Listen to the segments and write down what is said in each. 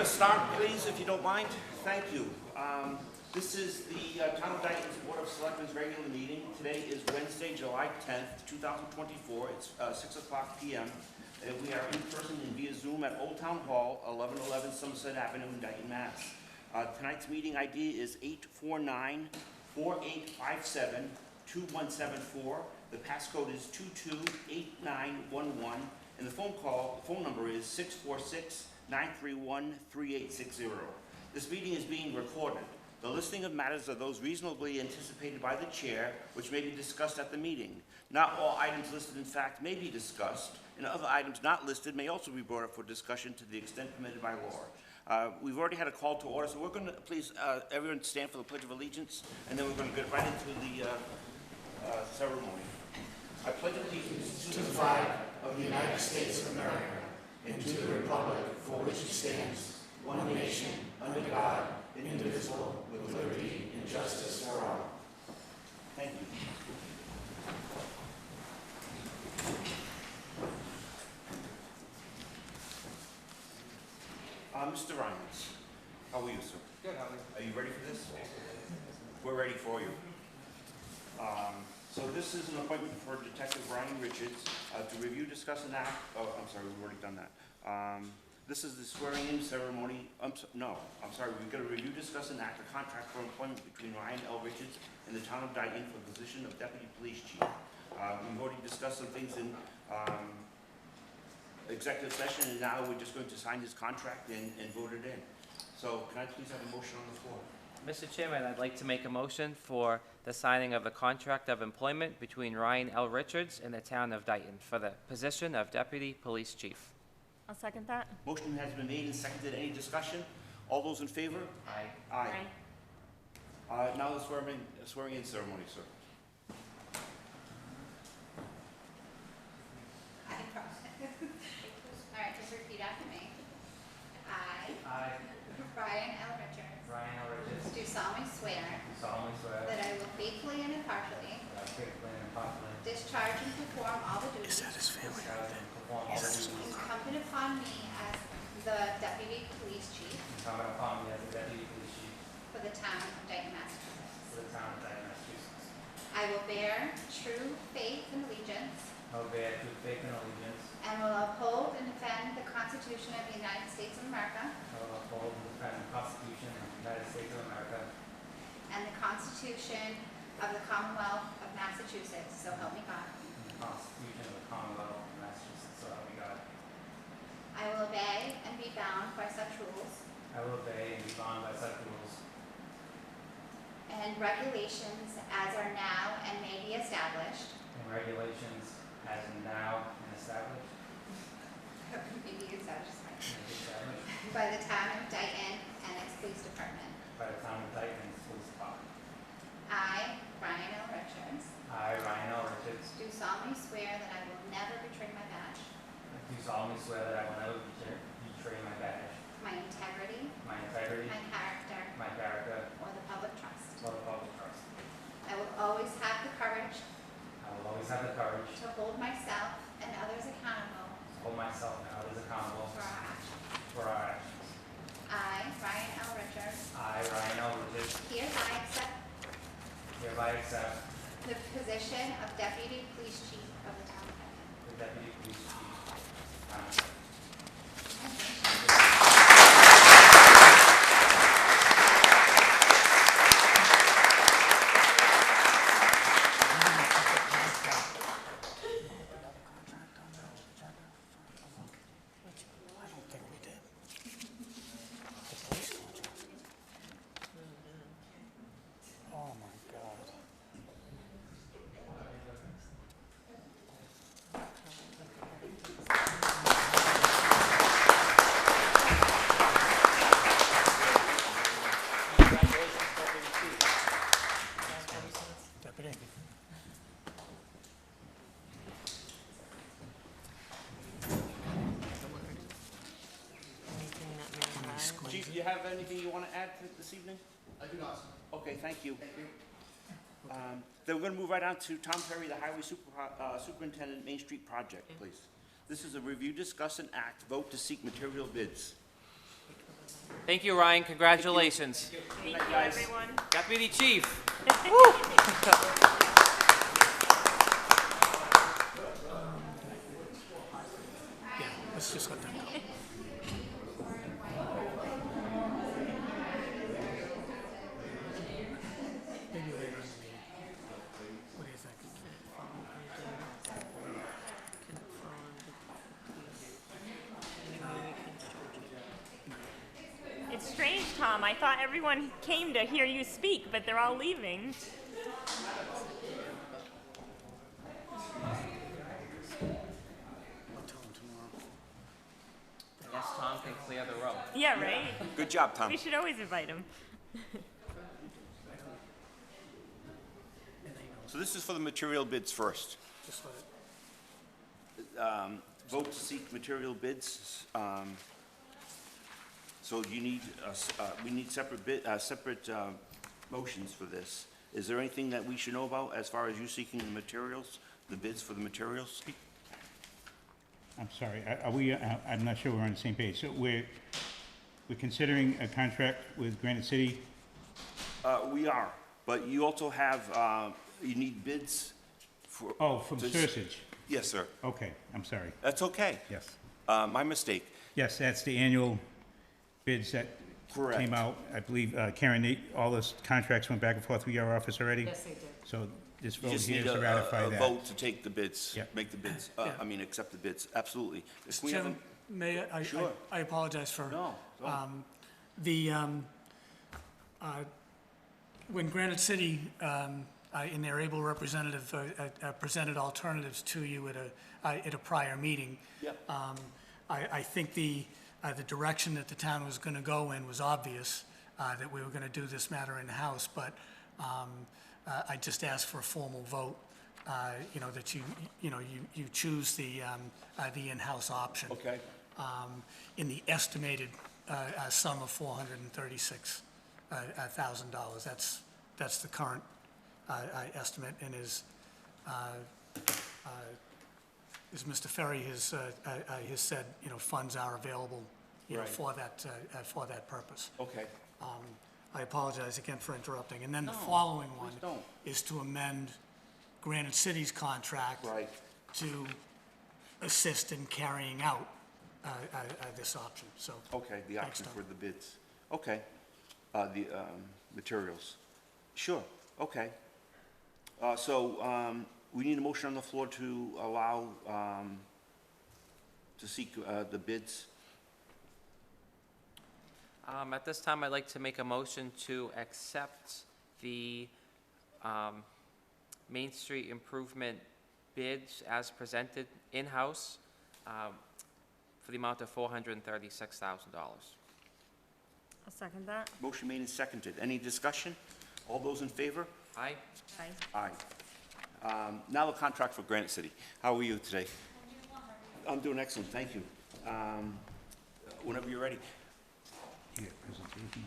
start, please, if you don't mind. Thank you. This is the Town of Dayton's Board of Selectmen's regular meeting. Today is Wednesday, July 10th, 2024. It's 6 o'clock p.m. We are in person and via Zoom at Old Town Hall, 1111 Somerset Avenue in Dayton, Mass. Tonight's meeting ID is 849-4857-2174. The passcode is 228911, and the phone number is 646-931-3860. This meeting is being recorded. The listing of matters are those reasonably anticipated by the chair, which may be discussed at the meeting. Not all items listed in fact may be discussed, and other items not listed may also be brought up for discussion to the extent permitted by law. We've already had a call to order, so we're going to, please, everyone stand for the Pledge of Allegiance, and then we're going to get right into the ceremony. I pledge allegiance to the flag of the United States of America and to the republic for which it stands, one nation, under God, indivisible, with liberty and justice for all. Thank you. Mr. Ryans, how are you, sir? Good, how are you? Are you ready for this? We're ready for you. So this is an appointment for Detective Ryan Richards to review, discuss, and act. Oh, I'm sorry, we've already done that. This is the swearing-in ceremony. We've got to review, discuss, and act a contract for employment between Ryan L. Richards and the Town of Dayton for the position of Deputy Police Chief. We've already discussed some things in executive session, and now we're just going to sign his contract and vote it in. So can I please have a motion on the floor? Mr. Chairman, I'd like to make a motion for the signing of a contract of employment between Ryan L. Richards and the Town of Dayton for the position of Deputy Police Chief. I'll second that. Motion has been made and seconded. Any discussion? All those in favor? Aye. Aye. Now the swearing-in ceremony, sir. All right, just repeat after me. I, Ryan L. Richards, Ryan L. Richards, do solemnly swear do solemnly swear that I will faithfully and impartially that I will faithfully and impartially discharge and perform all the duties discharge and perform all the duties incumbent upon me as the Deputy Police Chief incumbent upon me as the Deputy Police Chief for the Town of Dayton, Massachusetts. for the Town of Dayton, Massachusetts. I will bear true faith and allegiance I will bear true faith and allegiance. and will uphold and defend the Constitution of the United States of America I will uphold and defend the Constitution of the United States of America and the Constitution of the Commonwealth of Massachusetts, so help me God. and the Constitution of the Commonwealth of Massachusetts, so help me God. I will obey and be bound by such rules I will obey and be bound by such rules and regulations as are now and may be established and regulations as now and established by the Town of Dayton and its Police Department. by the Town of Dayton and its Police Department. I, Ryan L. Richards, I, Ryan L. Richards, do solemnly swear that I will never betray my badge, do solemnly swear that I will never betray my badge, my integrity, my integrity, my character, my character, or the public trust. or the public trust. I will always have the courage I will always have the courage to hold myself and others accountable to hold myself and others accountable for our actions. for our actions. I, Ryan L. Richards, I, Ryan L. Richards, hereby accept accept the position of Deputy Police Chief of the Town of Dayton. the Deputy Police Chief of the Town of Dayton. Oh my God. Deputy. Chief, do you have anything you want to add this evening? I do not, sir. Okay, thank you. Then we're going to move right on to Tom Perry, the Highway Superintendent, Main Street Project, please. This is a review, discuss, and act, vote to seek material bids. Thank you, Ryan. Congratulations. Thank you, everyone. Deputy Chief. Yeah, let's just let them go. Maybe later in the meeting. What do you think? It's strange, Tom. I thought everyone came to hear you speak, but they're all leaving. I'll tell them tomorrow. I guess Tom can clear the room. Yeah, right? Good job, Tom. We should always invite him. So this is for the material bids first. Just let it. Vote to seek material bids. So you need, we need separate motions for this. Is there anything that we should know about as far as you seeking the materials, the bids for the materials? I'm sorry, are we, I'm not sure we're on the same page. So we're considering a contract with Granite City? We are, but you also have, you need bids for. Oh, from to- Sursage? Yes, sir. Okay, I'm sorry. That's okay. Yes. My mistake. Yes, that's the annual bids that Correct. came out. I believe, Karen, all those contracts went back and forth through your office already? Yes, they did. So this You vote just here need is to ratify a that? vote to take the bids, Yeah. make the bids, Yeah. accept the bids, absolutely. If we Chairman, haven't- may I? Sure. I apologize for. No, don't. When Granite City, in their able representative, presented alternatives to you at a prior meeting. Yep. I think the direction that the town was gonna go in was obvious, that we were gonna do this matter in-house, but, I just asked for a formal vote, that you choose the in-house option. Okay. In the estimated, sum of $436,000. That's the current, estimate, and as Mr. Ferry has said, funds are available, Right. for that purpose. Okay. I apologize again for interrupting. And then the No, following one please don't. is to amend Granite City's contract Right. to assist in carrying out, this option, so. Okay, the Thanks, option Tom. for the bids. Okay. The materials. Sure, okay. So we need a motion on the floor to allow, to seek the bids. At this time, I'd like to make a motion to accept the Main Street improvement bids as presented in-house for the amount of $436,000. I'll second that. Motion made and seconded. Any discussion? All those in favor? Aye? Aye. Aye. Now the contract for Granite City. How are you today? I'm doing excellent, thank you. Whenever you're ready. Yeah, presentation.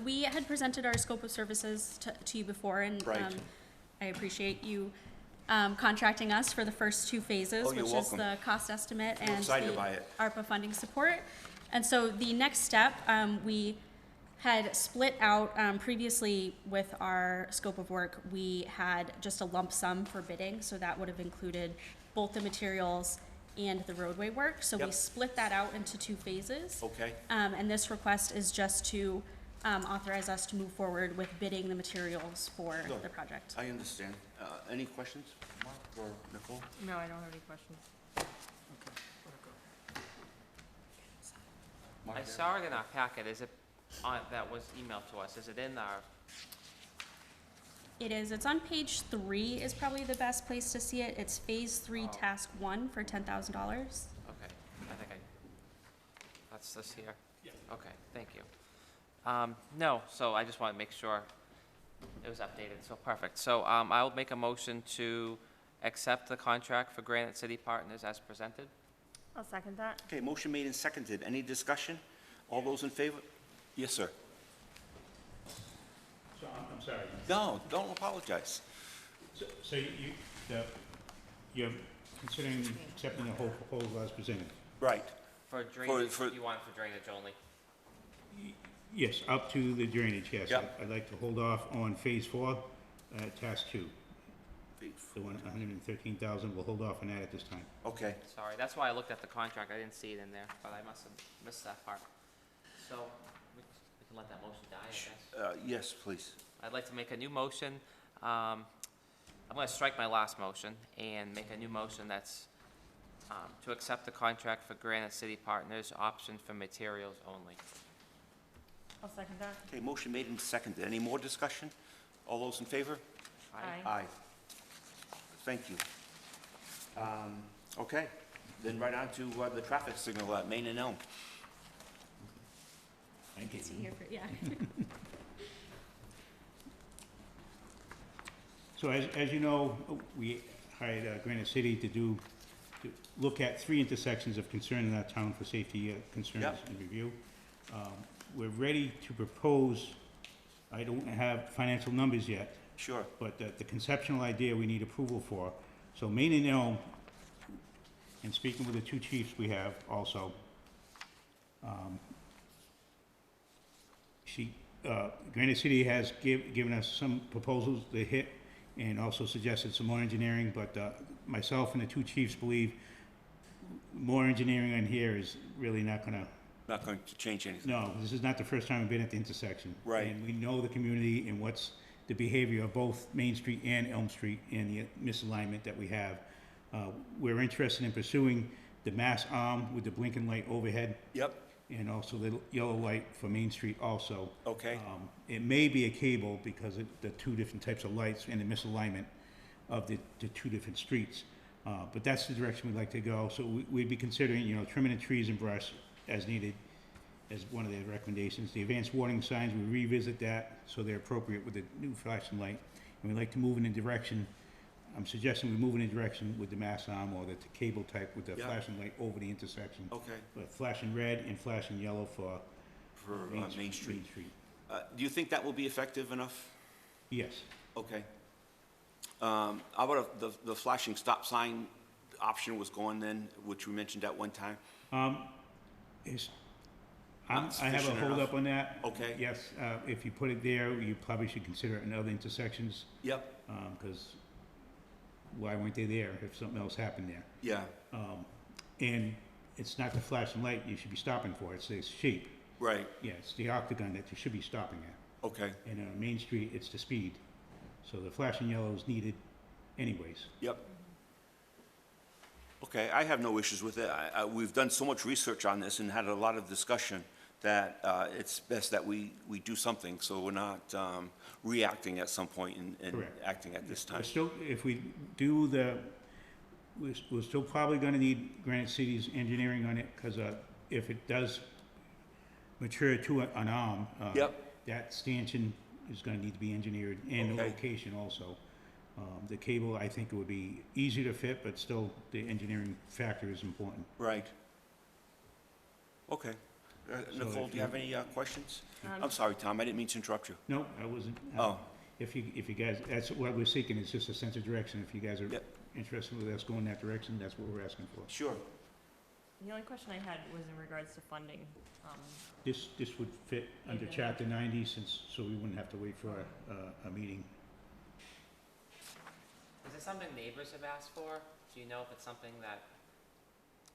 We had presented our scope of services to you before, and Right. I appreciate you contracting us for the first two phases, Oh, you're which is welcome. the cost estimate We're and excited the by it. ARPA funding support. And so the next step, we had split out, previously with our scope of work, we had just a lump sum for bidding, so that would have included both the materials and the roadway work. So we Yep. split that out into two phases. Okay, And this request is just to authorize us to move forward with bidding the materials for Sure. the project. I understand. Any questions, Mark or Nicole? No, I don't have any questions. Mark? I saw it in our packet. Is it on, that was emailed to us? Is it in our, It is, it's on page 3 is probably the best place to see it. It's phase 3, task 1 for $10,000. okay, I think that's this here? Yeah. Okay, thank you. No, so I just want to make sure it was updated, so perfect. So I'll make a motion to accept the contract for Granite City Partners as presented. I'll second that. Okay, motion made and seconded. Any discussion? All those in favor? Yes, sir. So, I'm sorry. No, don't apologize. So you're considering accepting the whole proposal as presented? Right. For drainage, for- you want it for drainage only? Yes, up to the drainage, yes. Yep. I'd like to hold off on phase 4, task 2. The 113,000, we'll hold off on that at this time. Okay, Sorry, that's why I looked at the contract, I didn't see it in there, but I must have missed that part. So, we can let that motion die, I guess. yes, please. I'd like to make a new motion. I'm gonna strike my last motion and make a new motion that's to accept the contract for Granite City Partners, option for materials only. I'll second that. Okay, motion made and seconded. Any more discussion? All those in favor? Aye. Thank you. Okay, then right on to the traffic signal at Main and Elm. Thank you. Here for, yeah. So as you know, we hired Granite City to look at 3 intersections of concern in our town for safety concerns Yep. and review. We're ready to propose, I don't have financial numbers yet, Sure. but the conceptual idea we need approval for. So Main and Elm, and speaking with the 2 chiefs we have also, Granite City has given us some proposals to hit and also suggested some more engineering, but myself and the 2 chiefs believe more engineering on here is really not gonna, Not going to change anything. no, this is not the first time we've been at the intersection. Right. And we know the community and what's the behavior of both Main Street and Elm Street and the misalignment that we have. We're interested in pursuing the mass arm with the blinking light overhead Yep, and also the yellow light for Main Street also. okay, It may be a cable because of the 2 different types of lights and the misalignment of the 2 different streets. But that's the direction we'd like to go. So we'd be considering, trimming the trees and brush as needed as one of the recommendations. The advanced warning signs, we revisit that so they're appropriate with the new flashing light. And we'd like to move in a direction, I'm suggesting we move in a direction with the mass arm or the cable type with the Yeah. flashing light over the intersection. okay, But flashing red and flashing yellow for for Main Street. Main Street. Do you think that will be effective enough? Yes. Okay. How about the flashing stop sign option was going then, which we mentioned at one time? Is, Not I have a sufficient hold enough. up on that. Okay. Yes, if you put it there, you probably should consider it in other intersections, Yep, because why weren't they there if something else happened there? yeah, And it's not the flashing light you should be stopping for, it's the shape. right, Yeah, it's the octagon that you should be stopping at. okay, And on Main Street, it's the speed. So the flashing yellow is needed anyways. yep. Okay, I have no issues with it. We've done so much research on this and had a lot of discussion that it's best that we do something, so we're not reacting at some point and Correct. acting at this time. We're still, if we do we're still probably gonna need Granite City's engineering on it, because if it does mature to an arm, Yep. that stanchion is gonna need to be engineered, and the Okay. location also. The cable, I think it would be easy to fit, but still, the engineering factor is important. Right. Okay. Nicole, if do you have any questions? Um, I'm sorry, Tom, I didn't mean to interrupt you. No, I wasn't. Oh. If you guys, that's what we're seeking, is just a sense of direction. If you guys are Yep. interested with us going that direction, that's what we're asking for. Sure. The only question I had was in regards to funding. This would fit under Okay. chapter 90, so we wouldn't have to wait for a meeting. Is it something neighbors have asked for? Do you know if it's something that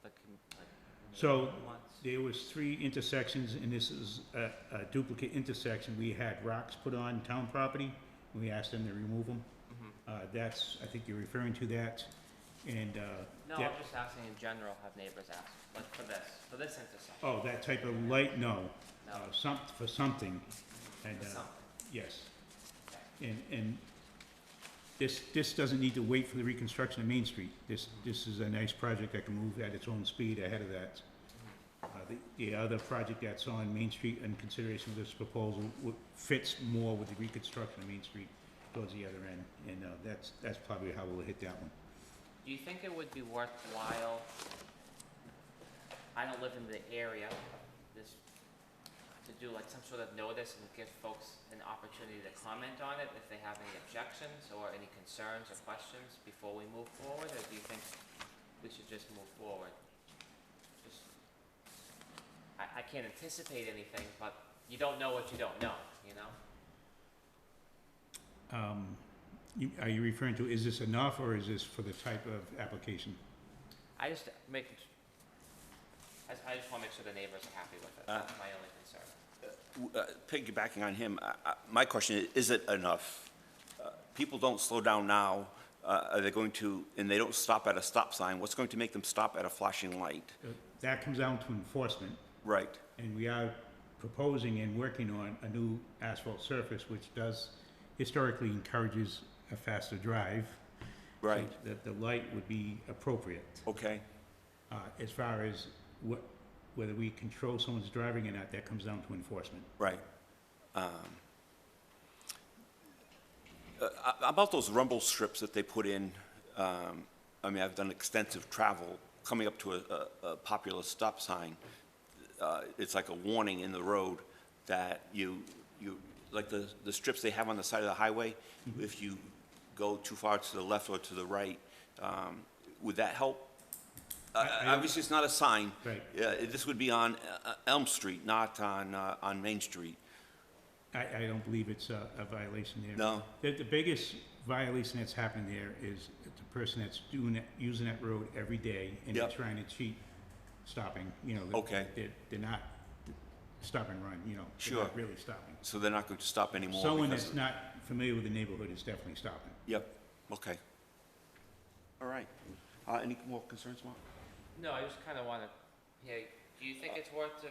the, So, neighborhood wants? there was 3 intersections, and this is a duplicate intersection. We had rocks put on town property, and we asked them to remove them. That's, I think you're referring to that, and, No, that- I'm just asking in general, have neighbors asked, like for this intersection? oh, that type of light, no. No. For something, and, For something. yes. Okay. And this doesn't need to wait for the reconstruction of Main Street. This is a nice project that can move at its own speed ahead of that. The other project that's on Main Street in consideration of this proposal fits more with the reconstruction of Main Street towards the other end, and that's probably how we'll hit that one. Do you think it would be worthwhile, I don't live in the area, this, to do like some sort of notice and give folks an opportunity to comment on it if they have any objections or any concerns or questions before we move forward, or do you think we should just move forward? Just I can't anticipate anything, but you don't know what you don't know, you know? Are you referring to, is this enough, or is this for the type of application? I just make, I just wanna make sure the neighbors are happy with it, that's my only concern. Piggybacking on him, my question is it enough? People don't slow down now. Are they going to, and they don't stop at a stop sign, what's going to make them stop at a flashing light? That comes down to enforcement, Right, and we are proposing and working on a new asphalt surface, which does historically encourages a faster drive. right, So that the light would be appropriate. okay. As far as whether we control someone's driving or not, that comes down to enforcement. Right. About those rumble strips that they put in, I mean, I've done extensive travel coming up to a popular stop sign. It's like a warning in the road that you like the strips they have on the side of the highway, if you go too far to the left or to the right, would that help? Obviously, it's not a sign. Right. This would be on Elm Street, not on Main Street. I don't believe it's a violation there. No? The biggest violation that's happened there is the person that's using that road every day and they're Yep. trying to cheat stopping, you know. Okay. They're not stop and run, you know. They're Sure. not really stopping. So they're not going to stop anymore? Someone because that's not familiar with the neighborhood is definitely stopping. Yep, okay. All right. Any more concerns, Mark? No, I just kinda wanna, yeah, do you think it's worth to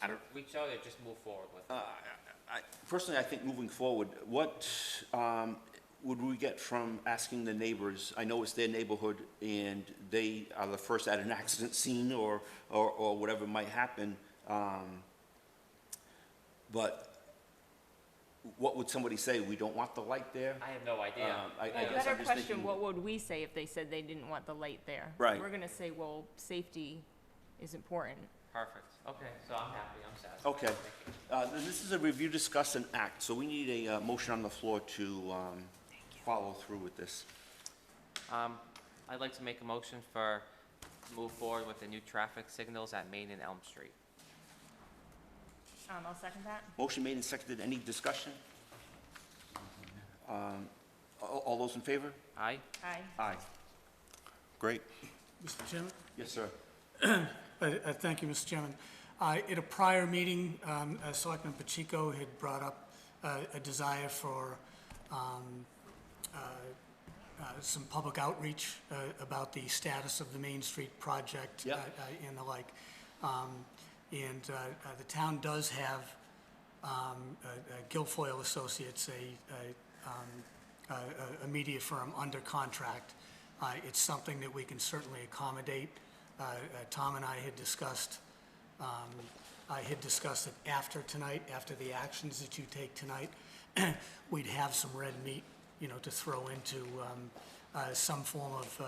I don't, reach out or just move forward with it? personally, I think moving forward, what would we get from asking the neighbors? I know it's their neighborhood and they are the first at an accident scene or whatever might happen. But what would somebody say? We don't want the light there? I have no idea. I Well, guess better I'm just question, thinking. what would we say if they said they didn't want the light there? Right. We're gonna say, well, safety is important. Perfect, okay, so I'm happy, I'm satisfied. Okay. Thank you. This is a review, discuss, and act, so we need a motion on the floor to follow through with this. I'd like to make a motion for, move forward with the new traffic signals at Main and Elm Street. I'll second that. Motion made and seconded. Any discussion? All those in favor? Aye? Aye. Aye. Great. Mr. Chairman? Yes, sir. Thank you, Mr. Chairman. At a prior meeting, Selectman Pacheco had brought up a desire for some public outreach about the status of the Main Street project Yep. and the like. And the town does have Guilfoyle Associates, a media firm under contract. It's something that we can certainly accommodate. Tom and I had discussed it after tonight, after the actions that you take tonight. We'd have some red meat, you know, to throw into some form of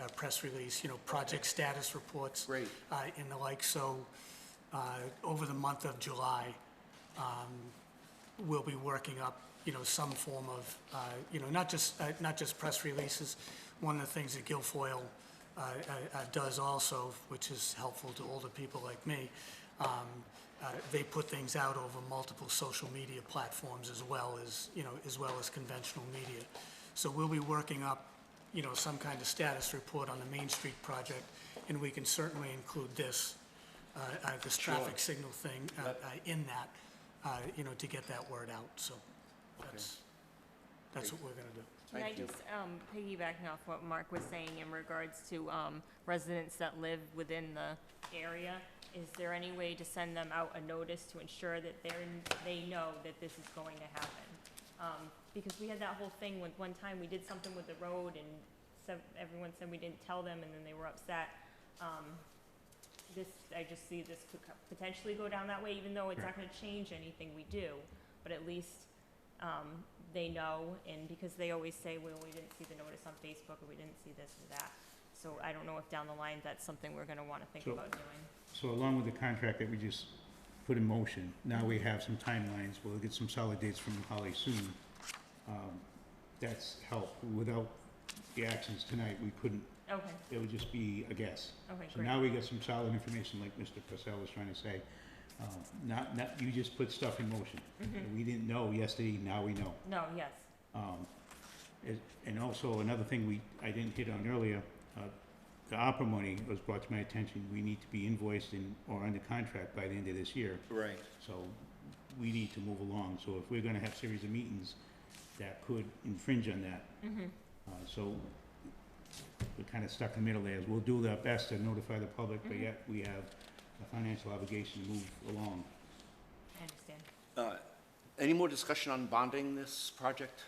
a press release, you know, project status reports. Great. And the like. So over the month of July, we'll be working up, you know, some form of, you know, not just press releases. One of the things that Guilfoyle does also, which is helpful to older people like me, they put things out over multiple social media platforms as well as, you know, as well as conventional media. So we'll be working up, you know, some kind of status report on the Main Street project, and we can certainly include this traffic signal thing in that, you know, to get that word out. So that's what we're gonna do. Can I Thank you. just, piggybacking off what Mark was saying in regards to, residents that live within the area, is there any way to send them out a notice to ensure that they know that this is going to happen? Because we had that whole thing when one time we did something with the road and everyone said we didn't tell them and then they were upset. I just see this could potentially go down that way, even though it's not gonna change anything we do, but at least, they know, and because they always say, well, we didn't see the notice on Facebook, or we didn't see this or that. So I don't know if down the line, that's something we're gonna wanna think So- about doing. So along with the contract that we just put in motion, now we have some timelines, we'll get some solid dates from Holly soon. That's help. Without the actions tonight, we couldn't Okay, It would just be a guess. okay, So great. now we get some solid information, like Mr. Purcell was trying to say. Not, you just put stuff in motion. We didn't know yesterday, now we know. No, yes, And also, another thing I didn't hit on earlier, the opera money was brought to my attention. We need to be invoiced or under contract by the end of this year. Right. So we need to move along. So if we're gonna have a series of meetings that could infringe on that. So we're kinda stuck in the middle there. We'll do our best to notify the public, but yet we have a financial obligation to move along. I understand. Any more discussion on bonding this project?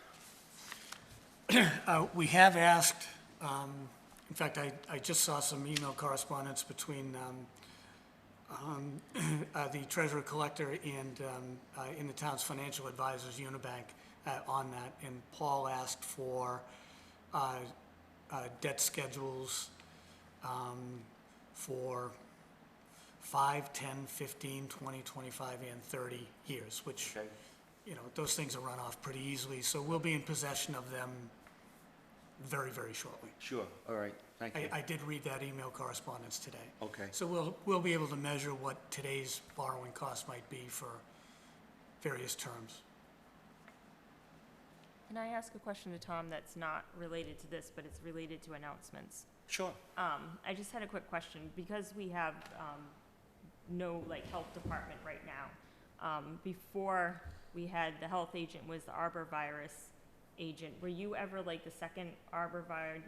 We have asked, in fact, I just saw some email correspondence between the treasurer collector and in the town's financial advisors, Unibank, on that. And Paul asked for debt schedules for 5, 10, 15, 20, 25, and 30 years, which, Okay. you know, those things are run off pretty easily. So we'll be in possession of them very, very shortly. Sure, all right, thank you. I did read that email correspondence today. Okay. So we'll be able to measure what today's borrowing costs might be for various terms. Can I ask a question to Tom that's not related to this, but it's related to announcements? Sure. I just had a quick question, because we have, no, like, health department right now. Before we had the health agent was the arborvirus agent. Were you ever like the second arborvirus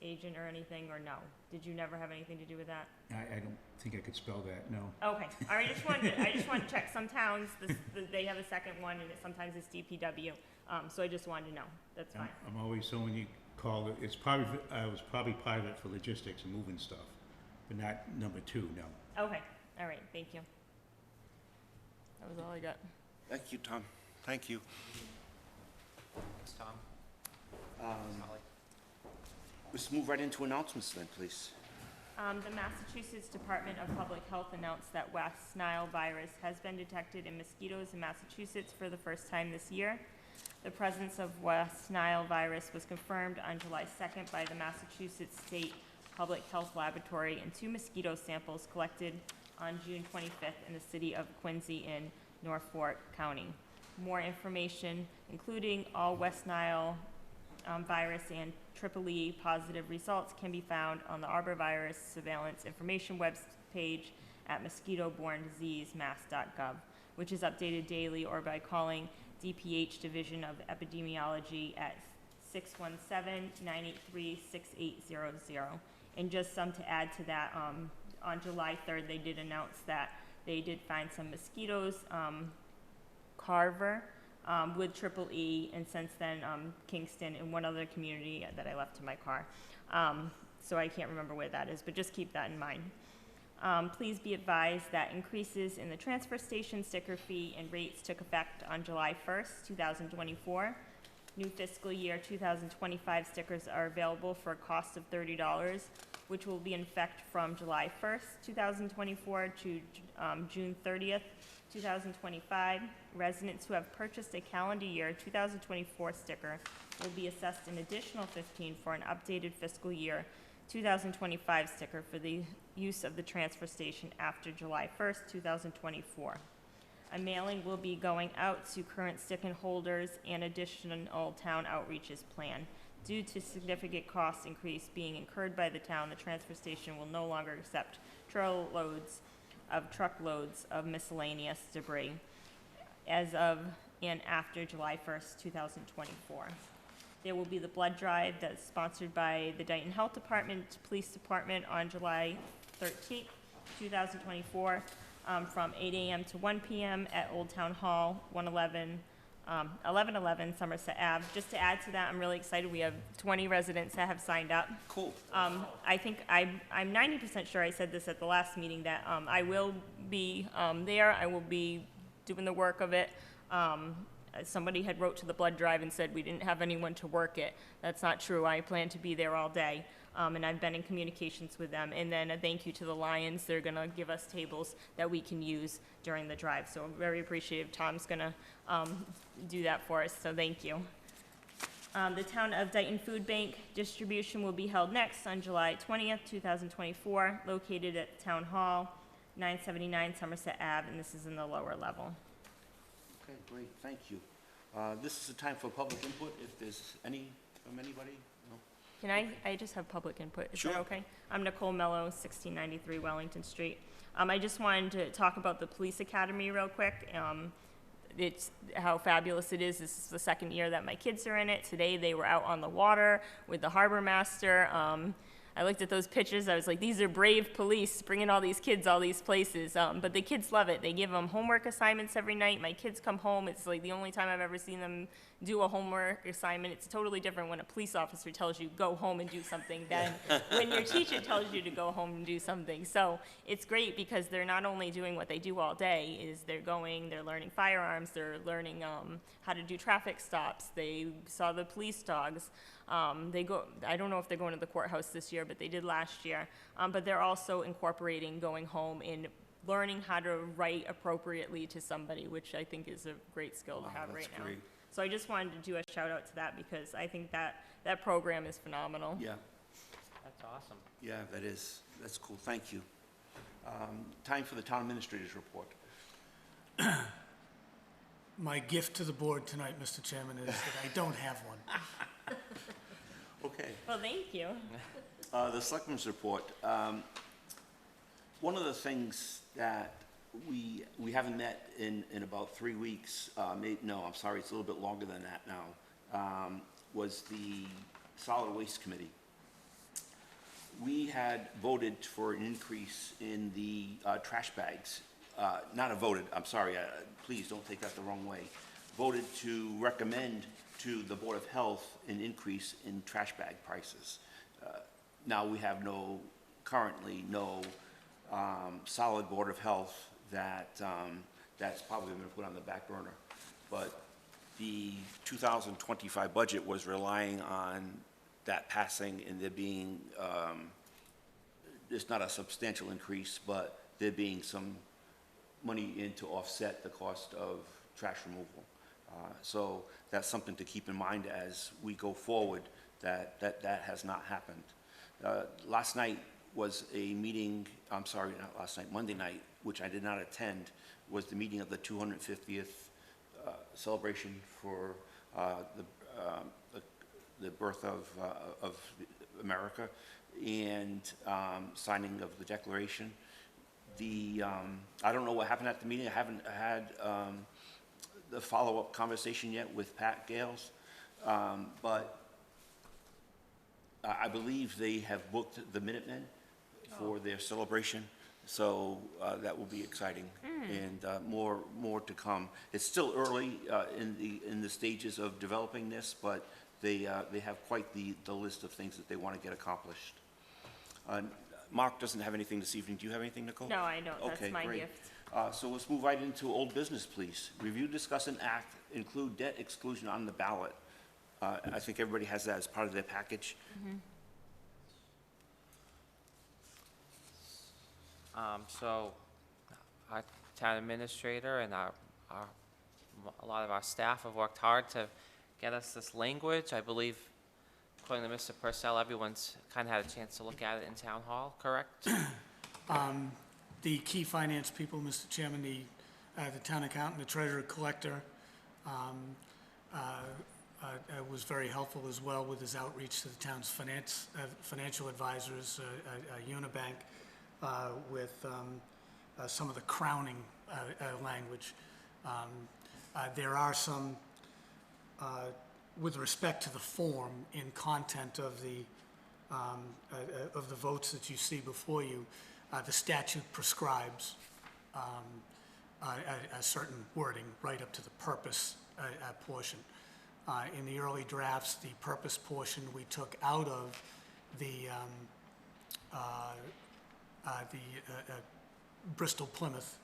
agent or anything, or no? Did you never have anything to do with that? I don't think I could spell that, no. Okay, all right, I just wanted to check. Some towns, they have a second one, and sometimes it's DPW. So I just wanted to know. That's fine. I'm always, so when you call it, I was probably part of it for logistics and moving stuff, but not number 2, no. Okay, all right, thank you. That was all I got. Thank you, Tom. Thank you. Thanks, Tom. Holly. Let's move right into announcements then, please. The Massachusetts Department of Public Health announced that West Nile virus has been detected in mosquitoes in Massachusetts for the first time this year. The presence of West Nile virus was confirmed on July 2nd by the Massachusetts State Public Health Laboratory in 2 mosquito samples collected on June 25th in the city of Quincy in Norfolk County. More information, including all West Nile virus and EEE positive results, can be found on the arborvirus surveillance information web page at mosquitobornediseasemass.gov, which is updated daily or by calling DPH Division of Epidemiology at 617-983-6800. And just some to add to that, on July 3rd, they did announce that they did find some mosquitoes, Carver, with EEE, and since then, Kingston and one other community that I left in my car. So I can't remember where that is, but just keep that in mind. Please be advised that increases in the transfer station sticker fee and rates took effect on July 1st, 2024. New fiscal year 2025 stickers are available for a cost of $30, which will be in effect from July 1st, 2024 to June 30th, 2025. Residents who have purchased a calendar year 2024 sticker will be assessed an additional $15 for an updated fiscal year 2025 sticker for the use of the transfer station after July 1st, 2024. A mailing will be going out to current sticker holders, and additional town outreach is planned. Due to significant cost increase being incurred by the town, the transfer station will no longer accept truckloads of miscellaneous debris as of and after July 1st, 2024. There will be the blood drive that's sponsored by the Dayton Health Department, Police Department on July 13th, 2024, from 8 a.m. to 1 p.m. at Old Town Hall, 1111 Somerset Ave. Just to add to that, I'm really excited. We have 20 residents that have signed up. Cool. I think I'm 90% sure I said this at the last meeting, that I will be there. I will be doing the work of it. Somebody had wrote to the blood drive and said we didn't have anyone to work it. That's not true. I plan to be there all day, and I've been in communications with them. And then a thank you to the Lions. They're going to give us tables that we can use during the drive. So I'm very appreciative. Tom's going to do that for us, so thank you. The Town of Dayton Food Bank distribution will be held next on July 20th, 2024, located at Town Hall, 979 Somerset Ave, and this is in the lower level. Okay, great, thank you. This is a time for public input, if there's any from anybody? No? Can I just have public input? Is Sure. that okay? I'm Nicole Mello, 1693 Wellington Street. I just wanted to talk about the police academy real quick. It's how fabulous it is. This is the second year that my kids are in it. Today they were out on the water with the harbor master. I looked at those pictures. I was like, these are brave police bringing all these kids all these places. But the kids love it. They give them homework assignments every night. My kids come home. It's like the only time I've ever seen them do a homework assignment. It's totally different when a police officer tells you go home and do something than when your teacher tells you to go home and do something. So it's great because they're not only doing what they do all day, is they're learning firearms, they're learning how to do traffic stops. They saw the police dogs. I don't know if they're going to the courthouse this year, but they did last year. But they're also incorporating going home and learning how to write appropriately to somebody, which I think is a great skill to have right now. Great. So I just wanted to do a shout out to that because I think that program is phenomenal. Yeah, That's awesome. yeah, that is, that's cool, thank you. Time for the town administrator's report. My gift to the board tonight, Mr. Chairman, is that I don't have one. Okay. Well, thank you. The Selectmen's report. One of the things that we haven't met in about 3 weeks, no, I'm sorry, it's a little bit longer than that now, was the Solid Waste Committee. We had voted for an increase in the trash bags. Not a voted, I'm sorry, please don't take that the wrong way. Voted to recommend to the Board of Health an increase in trash bag prices. Now we have currently no solid Board of Health that's probably been put on the back burner. But the 2025 budget was relying on that passing and there being, it's not a substantial increase, but there being some money in to offset the cost of trash removal. So that's something to keep in mind as we go forward, that has not happened. Last night was a meeting, I'm sorry, not last night, Monday night, which I did not attend, was the meeting of the 250th celebration for the birth of America and signing of the Declaration. I don't know what happened at the meeting. I haven't had the follow-up conversation yet with Pat Gales, but I believe they have booked the Minutemen for their celebration, so that will be exciting, and more to come. It's still early in the stages of developing this, but they have quite the list of things that they want to get accomplished. Mark doesn't have anything this evening. Do you have anything, Nicole? No, I don't. That's Okay, my great. gift. So let's move right into old business, please. Review, discuss, and act, include debt exclusion on the ballot. I think everybody has that as part of their package. So our town administrator and a lot of our staff have worked hard to get us this language. I believe, according to Mr. Purcell, everyone's kind of had a chance to look at it in town hall, correct? The key finance people, Mr. Chairman, the town accountant, the treasurer collector, was very helpful as well with his outreach to the town's financial advisors, Unibank, with some of the crowning language. There are some, with respect to the form in content of the votes that you see before you, the statute prescribes a certain wording right up to the purpose portion. In the early drafts, the purpose portion we took out of the Bristol Plymouth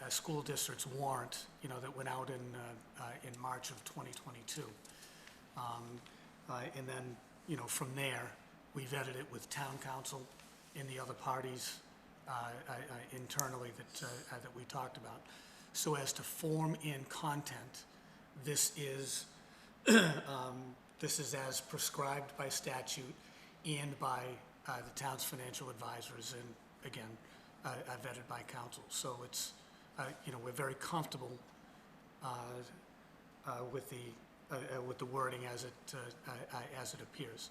school district's warrant, that went out in March of 2022. And then, from there, we vetted it with town council and the other parties internally that we talked about. So as to form and content, this is This is as prescribed by statute and by the town's financial advisors, and again, vetted by council. So it's, we're very comfortable with the wording as it appears.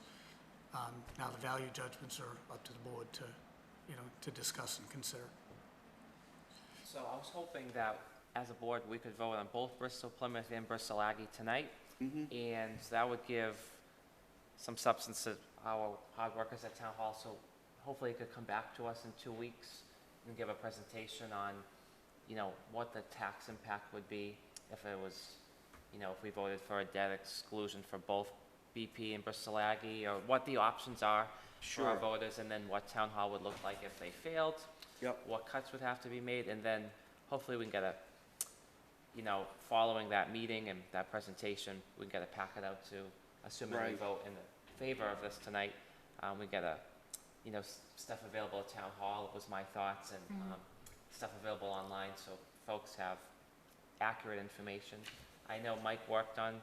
Now, the value judgments are up to the board to discuss and consider. So I was hoping that as a board, we could vote on both Bristol Plymouth and Bristol Aggie tonight. And that would give some substance to our hard workers at Town Hall. So hopefully it could come back to us in 2 weeks and give a presentation on, what the tax impact would be if it was, if we voted for a debt exclusion for both BP and Bristol Aggie, or what the options are for our Sure. voters, and then what Town Hall would look like if they failed. Yep. What cuts would have to be made, and then hopefully we can get a, following that meeting and that presentation, we can get a packet out to, assuming we Right. vote in favor of this tonight, we get a, stuff available at Town Hall was my thoughts, and stuff available online so folks have accurate information. I know Mike worked on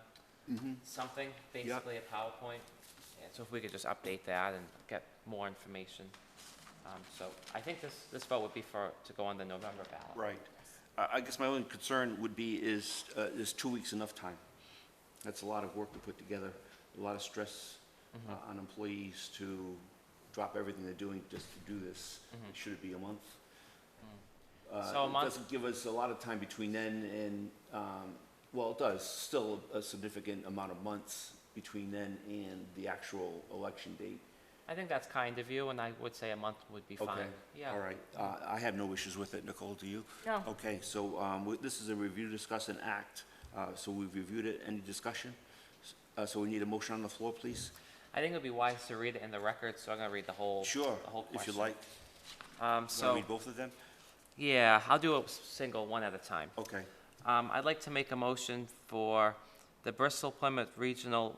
something, basically a PowerPoint, and so if we could just update that and get more information. So I think this vote would be to go on the November ballot. Right. I guess my only concern would be is 2 weeks enough time? That's a lot of work to put together, a lot of stress on employees to drop everything they're doing just to do this. Should it be a month? So a month- It doesn't give us a lot of time between then and, well, it does, still a significant amount of months between then and the actual election date. I think that's kind of you, and I would say a month would be fine. Okay, Yeah. all right. I have no issues with it. Nicole, do you? No. Okay, so this is a review, discuss, and act. So we've reviewed it. Any discussion? So we need a motion on the floor, please? I think it would be wise to read it in the record, so I'm gonna read the whole Sure, question. if you like. Um, Want to so, read both of them? yeah, I'll do a single one at a time. Okay. I'd like to make a motion for the Bristol Plymouth Regional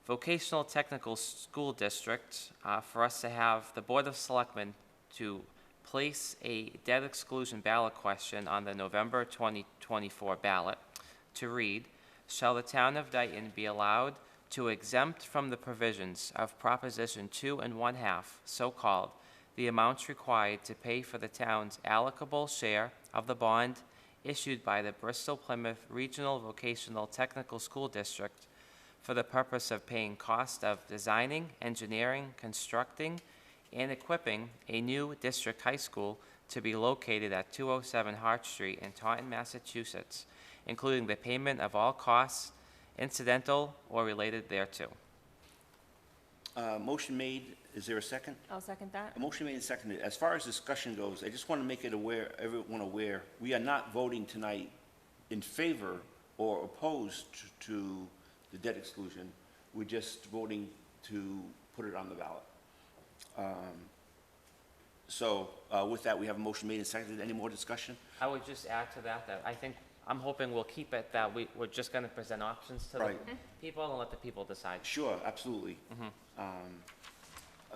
Vocational Technical School District, for us to have the Board of Selectmen to place a debt exclusion ballot question on the November 2024 ballot to read, shall the town of Dayton be allowed to exempt from the provisions of Proposition 2 1/2, so-called, the amounts required to pay for the town's allocable share of the bond issued by the Bristol Plymouth Regional Vocational Technical School District for the purpose of paying cost of designing, engineering, constructing, and equipping a new district high school to be located at 207 Hart Street in Taunton, Massachusetts, including the payment of all costs incidental or related thereto. Motion made. Is there a second? I'll second that. A motion made and seconded. As far as discussion goes, I just want to make everyone aware, we are not voting tonight in favor or opposed to the debt exclusion. We're just voting to put it on the ballot. So with that, we have a motion made and seconded. Any more discussion? I would just add to that, I'm hoping we'll keep it that we're just gonna present options to the Right. people and let the people decide. Sure, absolutely.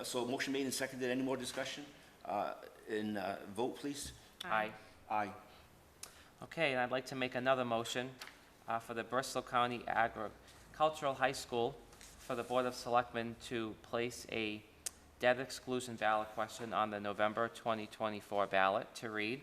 So motion made and seconded. Any more discussion? Vote, please. Aye. Aye. Okay, and I'd like to make another motion for the Bristol County Agricultural High School for the Board of Selectmen to place a debt exclusion ballot question on the November 2024 ballot to read,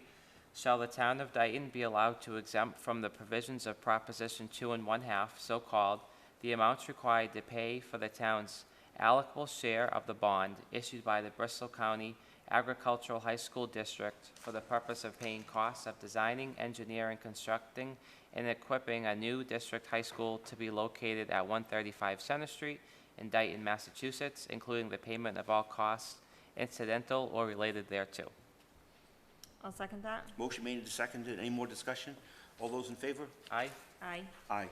shall the town of Dayton be allowed to exempt from the provisions of Proposition 2 1/2, so-called, the amounts required to pay for the town's allocable share of the bond issued by the Bristol County Agricultural High School District for the purpose of paying costs of designing, engineering, constructing, and equipping a new district high school to be located at 135 Center Street in Dayton, Massachusetts, including the payment of all costs incidental or related thereto. I'll second that. Motion made and seconded. Any more discussion? All those in favor? Aye? Aye. Aye.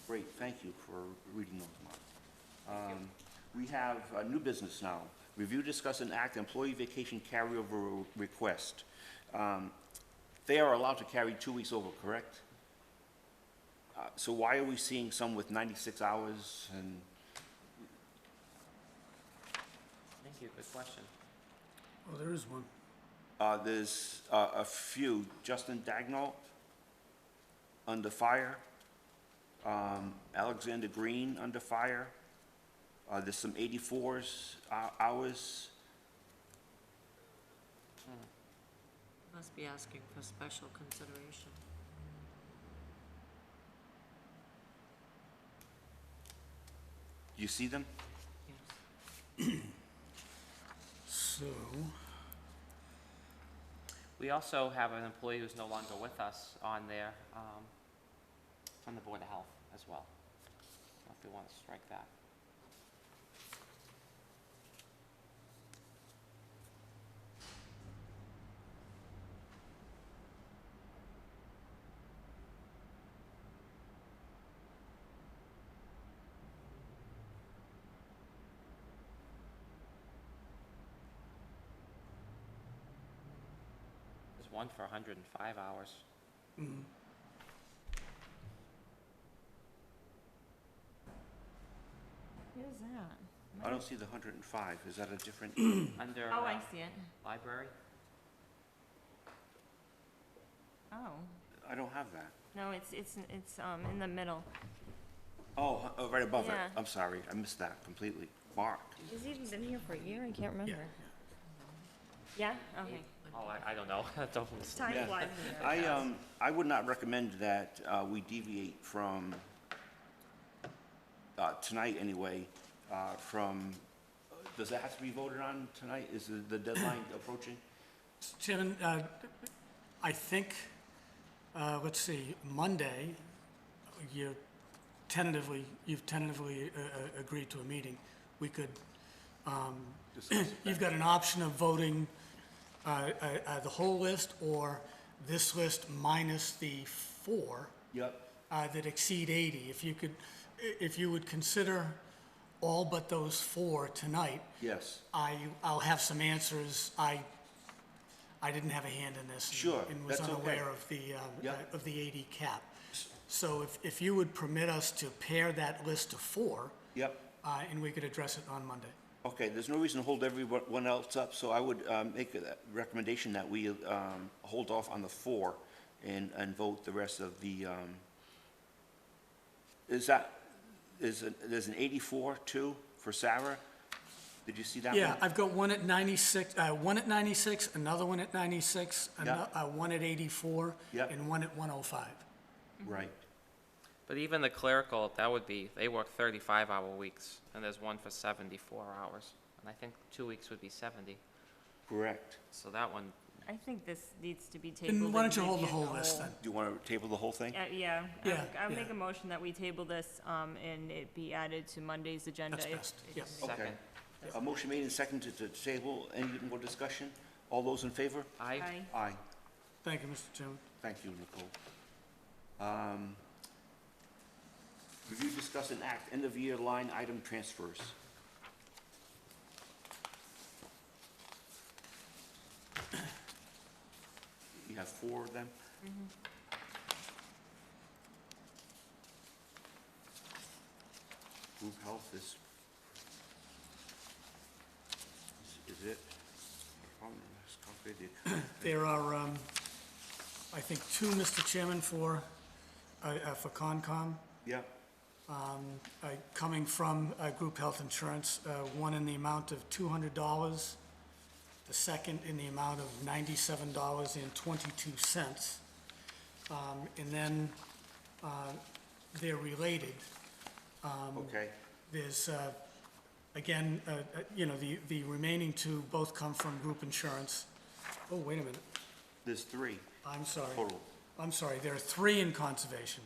Great, thank you for reading those, Mark. We have new business now. Review, discuss, and act employee vacation carryover request. They are allowed to carry 2 weeks over, correct? So why are we seeing some with 96 hours and, Thank you, good question. Oh, there is one. there's a few, Justin Dagnall under fire, Alexander Green under fire. There's some 84s, hours. Must be asking for special consideration. Do you see them? Yes. So, We also have an employee who's no longer with us on there, from the Board of Health as well. If you want to strike that. There's one for 105 hours. What is that? I don't see the 105. Is that a different? Under Oh, I see it. library? Oh, I don't have that. no, it's, in the middle. Oh, right above it. Yeah. I'm sorry, I missed that completely. Mark. He's even been here for a year, I can't remember. yeah. Yeah? Okay. Oh, I don't know. Don't- Time Yeah. flies when you're fast. I would not recommend that we deviate from, tonight anyway, does that have to be voted on tonight? Is the deadline approaching? Chairman, I think, let's see, Monday, you've tentatively agreed to a meeting. We could, Discuss it you've got an option of voting the whole list or this list minus the 4 Yep, that exceed 80. If you would consider all but those 4 tonight, yes. I'll have some answers. I didn't have a hand in this. Sure, And was that's okay. unaware Yep. of the 80 cap. So if you would permit us to pair that list to 4, Yep. and we could address it on Monday. Okay, there's no reason to hold everyone else up, so I would make a recommendation that we hold off on the 4 and vote the rest of the, there's an 84 too for Sarah? Did you see that one? Yeah, I've got one at 96, another one at 96, Yeah. one at 84, Yep. and one at 105. Right, But even the clerical, that would be, they work 35-hour weeks, and there's one for 74 hours. And I think 2 weeks would be 70. correct. So that one, I think this needs to be tabled. Then why don't you and hold the maybe in whole list then? Do you want to table the whole thing? Yeah, Yeah, I'll make yeah. a motion that we table this, and it be added to Monday's agenda. That's if- best, if yeah. it makes- Okay. second. A motion made and seconded to table. Any more discussion? All those in favor? I, Aye. Aye. Thank you, Mr. Chairman. Thank you, Nicole. Review, discuss, and act end-of-year line item transfers. You have 4 of them? Group health is it? Probably the last copy of the account. There are, I think, 2, Mr. Chairman, for Concom, Yep, coming from Group Health Insurance, one in the amount of $200, the second in the amount of $97.22. And then they're related. okay. There's, again, the remaining 2 both come from group insurance. Oh, wait a minute, There's 3 I'm sorry. total. I'm sorry, there are 3 in conservation.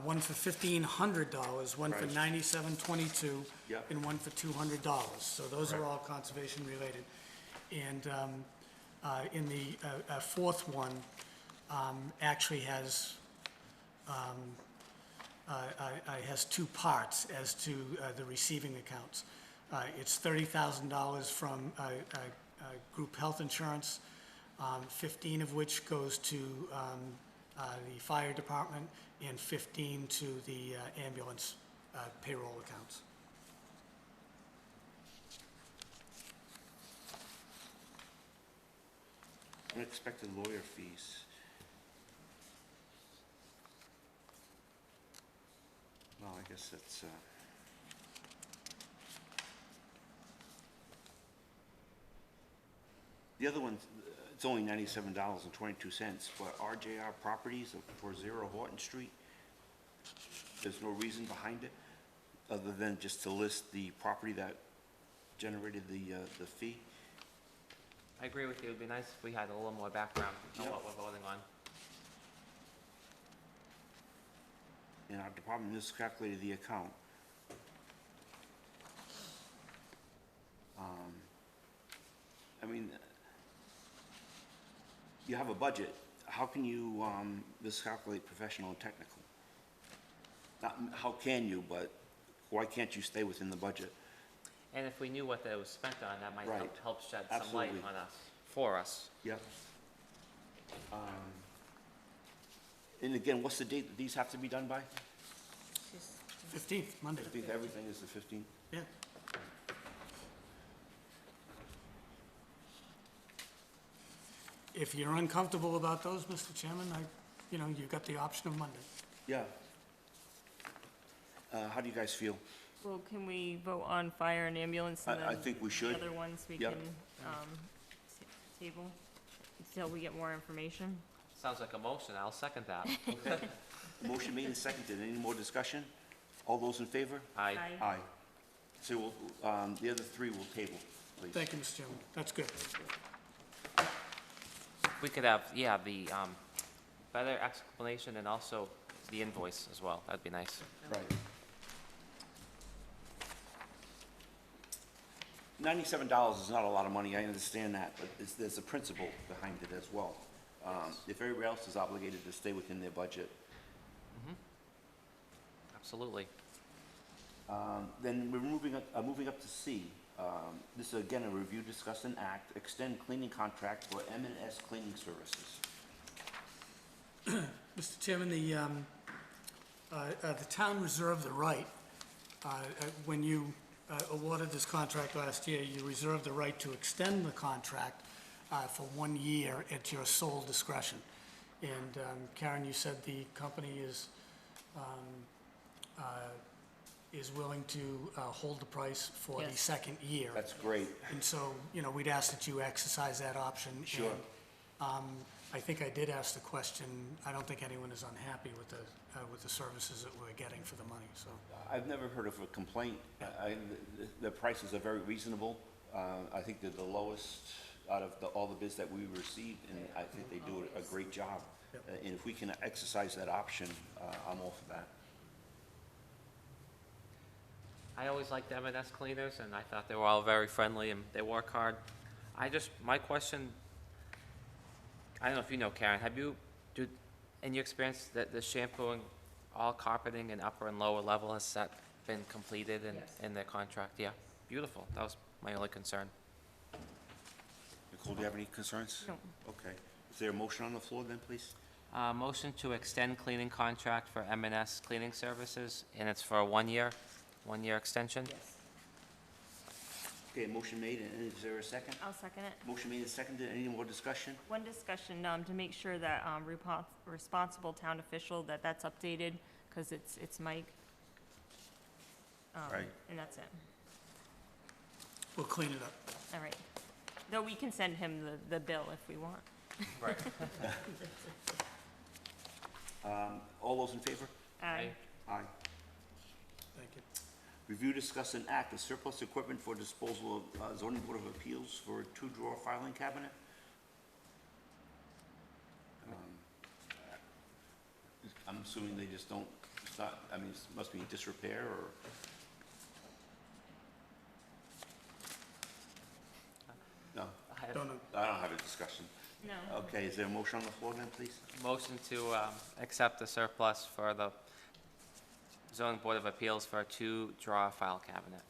One for $1,500, one for Right. $97.22, Yep. and one for $200. So those are Right. all conservation related. And in the 4th one, actually has 2 parts as to the receiving accounts. It's $30,000 from group health insurance, 15 of which goes to the fire department, and 15 to the ambulance payroll accounts. Unexpected lawyer fees. guess that's, the other one, it's only $97.22 for RJR Properties for 0 Horton Street. There's no reason behind it, other than just to list the property that generated the fee. I agree with you. It'd be nice if we had a little more background on Yep. what we're voting on. And our department miscalculated the account. I mean, you have a budget. How can you miscalculate professional and technical? Not, how can you, but why can't you stay within the budget? And if we knew what that was spent on, that might Right. help shed some light Absolutely. on us, for us. Yep. And again, what's the date that these have to be done by? 15th, Monday. I think everything is the 15th. Yeah. If you're uncomfortable about those, Mr. Chairman, you've got the option of Monday. Yeah. How do you guys feel? Well, can we vote on fire and ambulance and I then think we should. the other ones we Yep. can, table until we get more information? Sounds like a motion. I'll second that. Motion made and seconded. Any more discussion? All those in favor? Aye. Aye. So the other three will table, please. Thank you, Mr. Chairman. That's good. We could have, yeah, the better explanation and also the invoice as well. That'd be nice. Right. $97 is not a lot of money, I understand that, but there's a principle behind it as well. If everybody else is obligated to stay within their budget, Absolutely. then we're moving up to C. This is again a review, discuss, and act, extend cleaning contract for M&S Cleaning Services. Mr. Chairman, the town reserved the right, when you awarded this contract last year, you reserved the right to extend the contract for 1 year at your sole discretion. And Karen, you said the company is willing to hold the price for the Yes. second year. That's great. And so, we'd ask that you exercise that option. Sure. And, I think I did ask the question, I don't think anyone is unhappy with the services that we're getting for the money, so. I've never heard of a complaint. The prices are very reasonable. I think they're the lowest out of all the bids that we received, and I think they do a great job. Yep. And if we can exercise that option, I'm all for that. I always liked M&S cleaners, and I thought they were all very friendly and they work hard. My question, I don't know if you know, Karen, in your experience, the shampooing, all carpeting and upper and lower level, has that been completed in their contract? Yeah, beautiful. That was my only concern. Nicole, do you have any concerns? No. Okay. Is there a motion on the floor then, please? Motion to extend cleaning contract for M&S Cleaning Services, and it's for a 1-year extension? Yes. Okay, motion made, and is there a second? I'll second it. Motion made and seconded. Any more discussion? One discussion, to make sure that, responsible town official, that's updated, because it's Mike. Right. And that's it. We'll clean it up. All right. Though we can send him the bill if we want. Right. All those in favor? Aye. Aye. Thank you. Review, discuss, and act of surplus equipment for disposal of zoning board of appeals for a 2-drawer filing cabinet. I'm assuming they just don't, it's not, I mean, it must be disrepair or, no, Don't know. I don't have a discussion. No. Okay, is there a motion on the floor then, please? Motion to accept the surplus for the zoning board of appeals for a 2-drawer file cabinet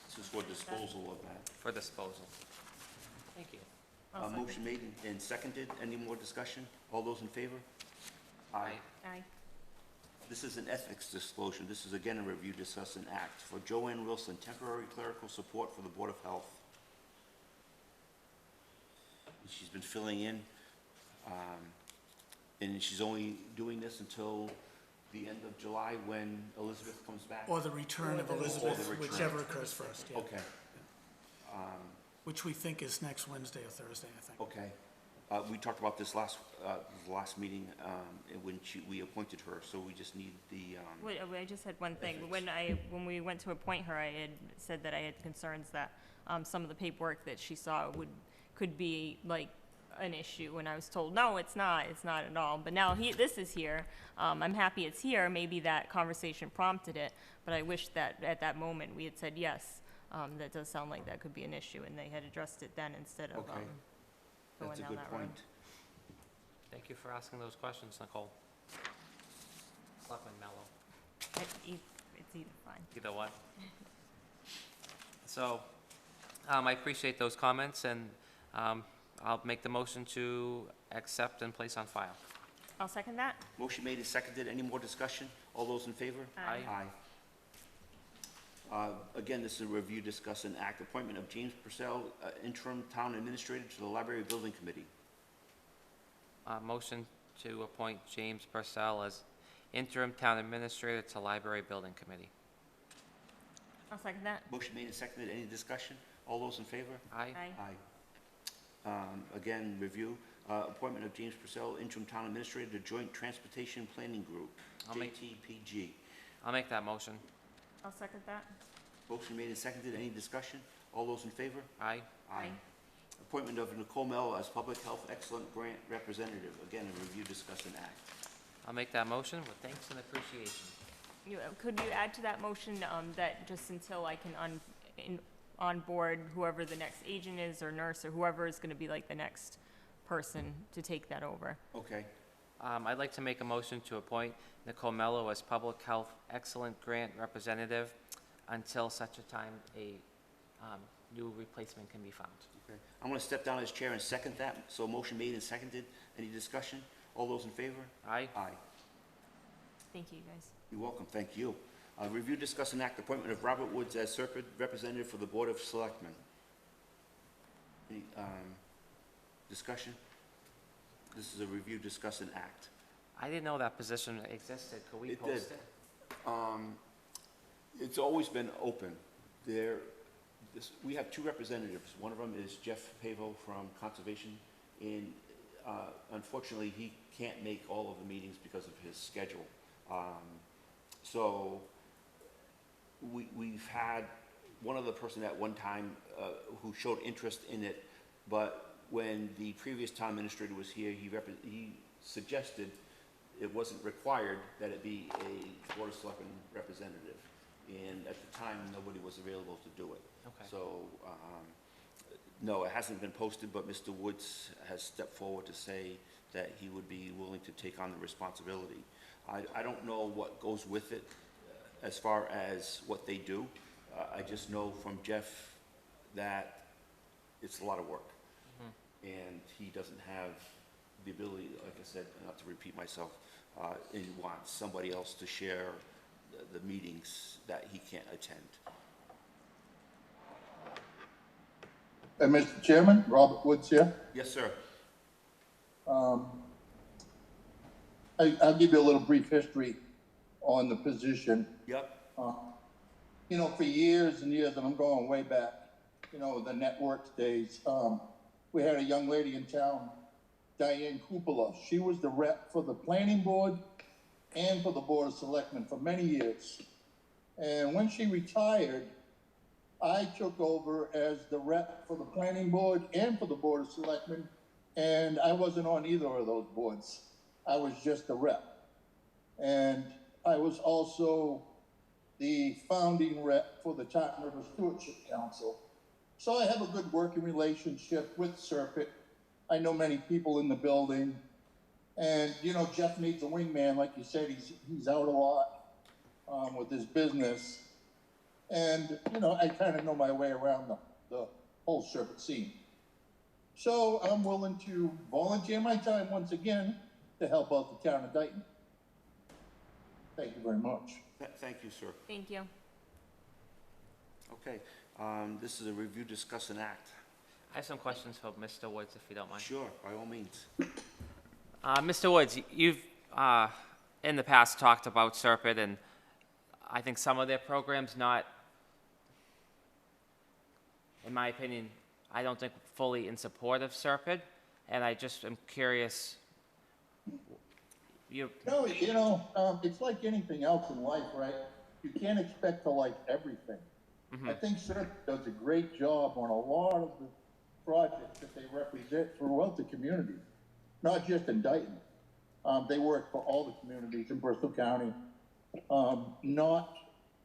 This is for disposal of that. for disposal. Thank you. I'll second. Motion made and seconded. Any more discussion? All those in favor? Aye. Aye. This is an ethics disclosure. This is again a review, discuss, and act for Joanne Wilson, temporary clerical support for the Board of Health. She's been filling in, and she's only doing this until the end of July when Elizabeth comes back? Or the return of Or the Elizabeth, return. whichever occurs first, yeah. Okay, Which we think is next Wednesday or Thursday, I think. okay. We talked about this last meeting, when we appointed her, so we just need the, Wait, I just had one thing. Ethics. When we went to appoint her, I had said that I had concerns that, some of the paperwork that she saw could be like an issue, and I was told, no, it's not at all. But now this is here. I'm happy it's here. Maybe that conversation prompted it, but I wish that at that moment we had said yes. That does sound like that could be an issue, and they had addressed it then instead of, okay, going that's a down good that road. point. Thank you for asking those questions, Nicole. Selectman Mello. It's either fine. Either one. So, I appreciate those comments, and I'll make the motion to accept and place on file. I'll second that. Motion made and seconded. Any more discussion? All those in favor? Aye. Aye. Again, this is a review, discuss, and act appointment of James Purcell, interim town administrator to the Library Building Committee. Motion to appoint James Purcell as interim town administrator to Library Building Committee. I'll second that. Motion made and seconded. Any discussion? All those in favor? Aye. Aye. Again, review, appointment of James Purcell, interim town administrator to Joint Transportation Planning Group, I'll make- JTPG. I'll make that motion. I'll second that. Motion made and seconded. Any discussion? All those in favor? Aye. Aye. Appointment of Nicole Mello as Public Health Excellent Grant Representative. Again, a review, discuss, and act. I'll make that motion with thanks and appreciation. Could you add to that motion, that just until I can onboard whoever the next agent is or nurse or whoever is gonna be like the next person to take that over? Okay, I'd like to make a motion to appoint Nicole Mello as Public Health Excellent Grant Representative until such a time a new replacement can be found. okay. I'm gonna step down as chair and second that. So motion made and seconded. Any discussion? All those in favor? Aye. Aye. Thank you, guys. You're welcome. Thank you. Review, discuss, and act appointment of Robert Woods as Serpent representative for the Board of Selectmen. Any, discussion? This is a review, discuss, and act. I didn't know that position existed. Could we It post did. it? It's always been open. We have two representatives. One of them is Jeff Pavo from Conservation, and unfortunately, he can't make all of the meetings because of his schedule. So we've had one other person at one time who showed interest in it, but when the previous town administrator was here, he suggested it wasn't required that it be a Board of Selectmen representative. And at the time, nobody was available to do it. Okay. So, no, it hasn't been posted, but Mr. Woods has stepped forward to say that he would be willing to take on the responsibility. I don't know what goes with it as far as what they do. I just know from Jeff that it's a lot of work. And he doesn't have the ability, like I said, not to repeat myself, and wants somebody else to share the meetings that he can't attend. Mr. Chairman, Robert Woods here. Yes, sir. I'll give you a little brief history on the position. Yep. You know, for years and years, and I'm going way back, you know, the networks days, we had a young lady in town, Diane Cupola. She was the rep for the planning board and for the Board of Selectmen for many years. And when she retired, I took over as the rep for the planning board and for the Board of Selectmen, and I wasn't on either of those boards. I was just a rep. And I was also the founding rep for the Taunton River Stewardship Council. So I have a good working relationship with Serpent. I know many people in the building. And, you know, Jeff needs a wingman. Like you said, he's out a lot with his business. And, you know, I kind of know my way around the whole Serpent scene. So I'm willing to volunteer my time once again to help out the town of Dayton. Thank you very much. Thank you, sir. Thank you. Okay, this is a review, discuss, and act. I have some questions for Mr. Woods, if you don't mind. Sure, by all means. Mr. Woods, you've in the past talked about Serpent, and I think some of their programs not, in my opinion, I don't think fully in support of Serpent, and I just am curious, No, it's like anything else in life, right? You can't expect to like everything. I think CERT does a great job on a lot of the projects that they represent throughout the community, not just in Dayton. They work for all the communities in Bristol County. Not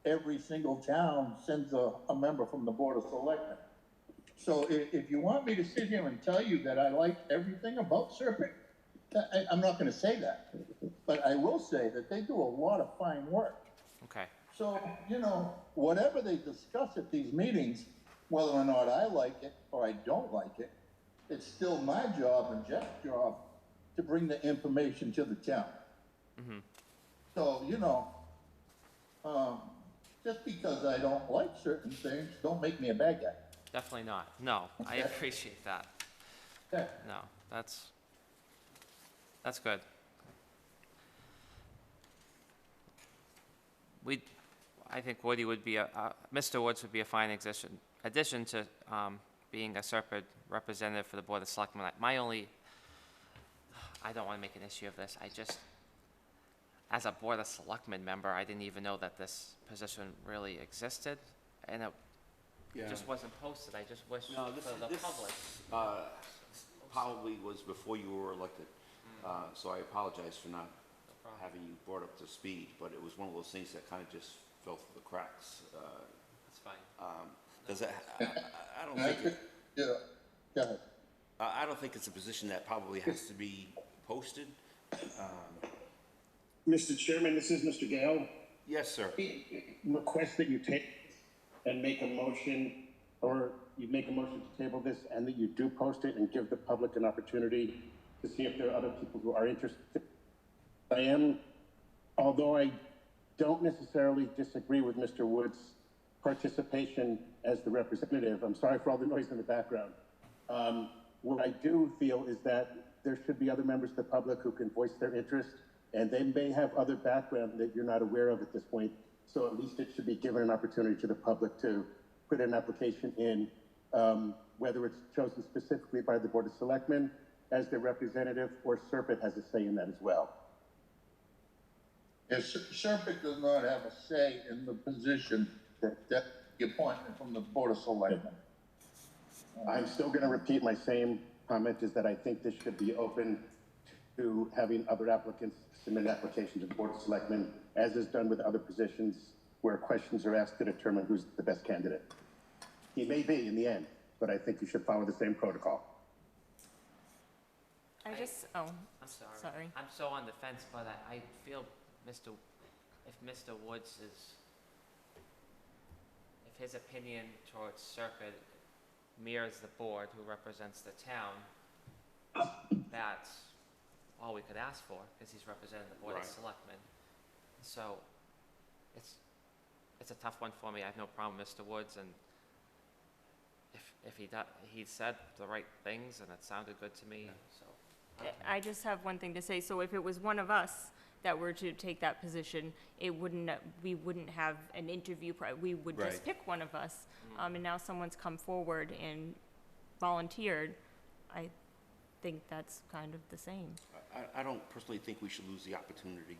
every single town sends a member from the Board of Selectmen. So if you want me to sit here and tell you that I like everything about Serpent, I'm not gonna say that. But I will say that they do a lot of fine work. okay, So, whatever they discuss at these meetings, whether or not I like it or I don't like it, it's still my job and Jeff's job to bring the information to the town. So, just because I don't like certain things, don't make me a bad guy. definitely not. No, I appreciate that. Okay. No, that's good. I think Woody would be Mr. Woods would be a fine addition to being a Serpent representative for the Board of Selectmen. I don't want to make an issue of this. As a Board of Selectmen member, I didn't even know that this position really existed, and it just wasn't posted. I just wish No, for the public. Probably was before you were elected, so I apologize for not having you brought up to speed, but it was one of those things that kind of just fell through the cracks. That's fine. Does that, I don't think, Yeah, go ahead. I don't think it's a position that probably has to be posted. Mr. Chairman, this is Mr. Gale. Yes, sir. Request that you take and make a motion, or you make a motion to table this and that you do post it and give the public an opportunity to see if there are other people who are interested. Although I don't necessarily disagree with Mr. Wood's participation as the representative, I'm sorry for all the noise in the background. What I do feel is that there should be other members of the public who can voice their interest, and they may have other background that you're not aware of at this point. So at least it should be given an opportunity to the public to put an application in, whether it's chosen specifically by the Board of Selectmen as their representative, or Serpent has a say in that as well. Yes, Serpent does not have a say in the position that the appointment from the Board of Selectmen. I'm still going to repeat my same comment, is that I think this should be open to having other applicants submit an application to the Board of Selectmen, as is done with other positions where questions are asked to determine who's the best candidate. He may be in the end, but I think you should follow the same protocol. I'm I'm sorry. I'm so on the fence, but I feel if Mr. Woods if his opinion towards Serpent mirrors the board who represents the town, that's all we could ask for, because he's representing the Board of Right. Selectmen. So, it's a tough one for me. I have no problem with Mr. Woods, and if he said the right things, and it sounded good to me, so. I just have one thing to say. So if it was one of us that were to take that position, we wouldn't have an interview. We would just Right. pick one of us. And now someone's come forward and volunteered. I think that's kind of the same. I don't personally think we should lose the opportunity.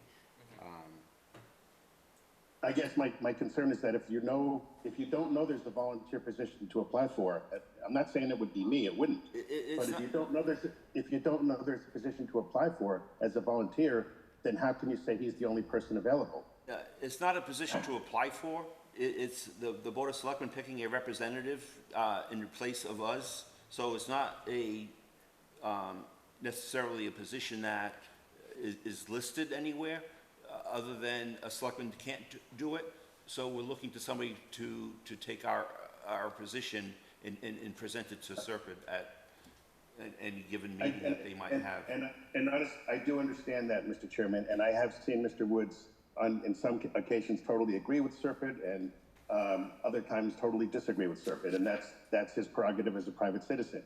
I guess my concern is that if you don't know there's a volunteer position to apply for, I'm not saying it would be me, it wouldn't. But if you don't know there's a position to apply for as a volunteer, then how can you say he's the only person available? It's not a position to apply for. It's the Board of Selectmen picking a representative in place of us. So it's not necessarily a position that is listed anywhere, other than a selectman can't do it. So we're looking to somebody to take our position and present it to Serpent at any given meeting that they might have. And honest, I do understand that, Mr. Chairman, and I have seen Mr. Woods in some occasions totally agree with Serpent, and other times totally disagree with Serpent, and that's his prerogative as a private citizen.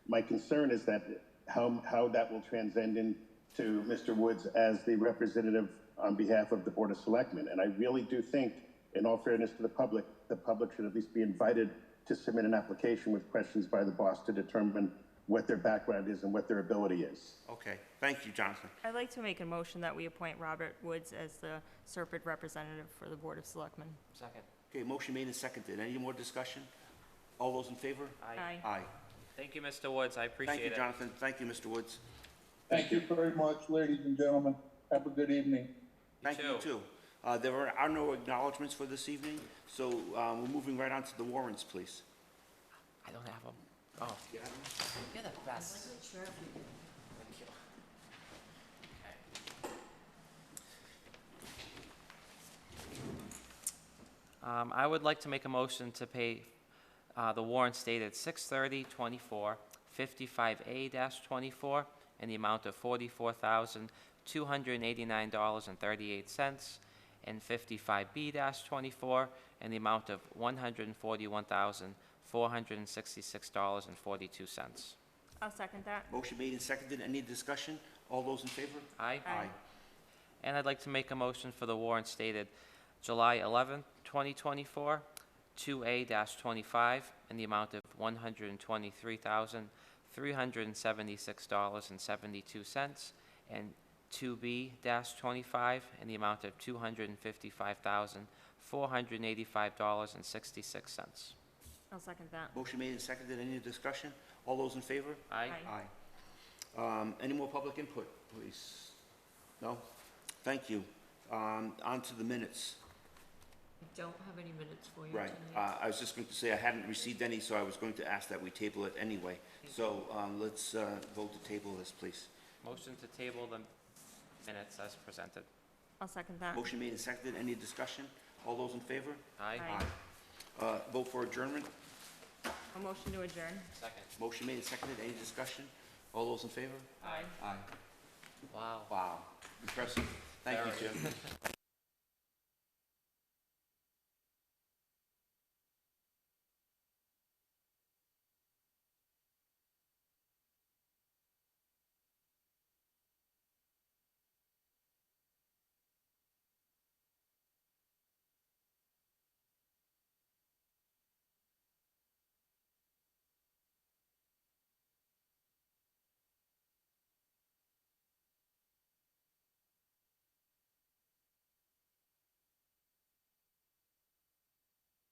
My concern is that how that will transcend to Mr. Woods as the representative on behalf of the Board of Selectmen. And I really do think, in all fairness to the public should at least be invited to submit an application with questions by the boss to determine what their background is and what their ability is. Okay, thank you, Jonathan. I'd like to make a motion that we appoint Robert Woods as the Serpent representative for the Board of Selectmen. Second. Okay, motion made and seconded. Any more discussion? All those in favor? Aye. Aye. Thank you, Mr. Woods, I appreciate Thank it. you, Jonathan. Thank you, Mr. Woods. Thank you very much, ladies and gentlemen. Have a good evening. Thank you, too. There are no acknowledgements for this evening, so we're moving right on to the warrants, please. I don't have them. Oh. You're the best. Thank you. Okay. I would like to make a motion to pay the warrants dated 6/30/24, 55A-24, in the amount of $44,289.38, and 55B-24, in the amount of $141,466.42. I'll second that. Motion made and seconded. Any discussion? All those in favor? Aye. Aye. And I'd like to make a motion for the warrants dated July 11th, 2024, 2A-25, in the amount of $123,376.72, and 2B-25, in the amount of $255,485.66. I'll second that. Motion made and seconded. Any discussion? All those in favor? Aye. Aye. Any more public input, please? No? Thank you. On to the minutes. I don't have any minutes for you Right. tonight. I was just going to say I hadn't received any, so I was going to ask that we table it anyway. So let's vote to table this, please. Motion to table the minutes as presented. I'll second that. Motion made and seconded. Any discussion? All those in favor? Aye. Aye. Vote for adjournment. A motion to adjourn. Second. Motion made and seconded. Any discussion? All those in favor? Aye. Aye. Wow. Wow. Impressive. Thank you, Very. Jim.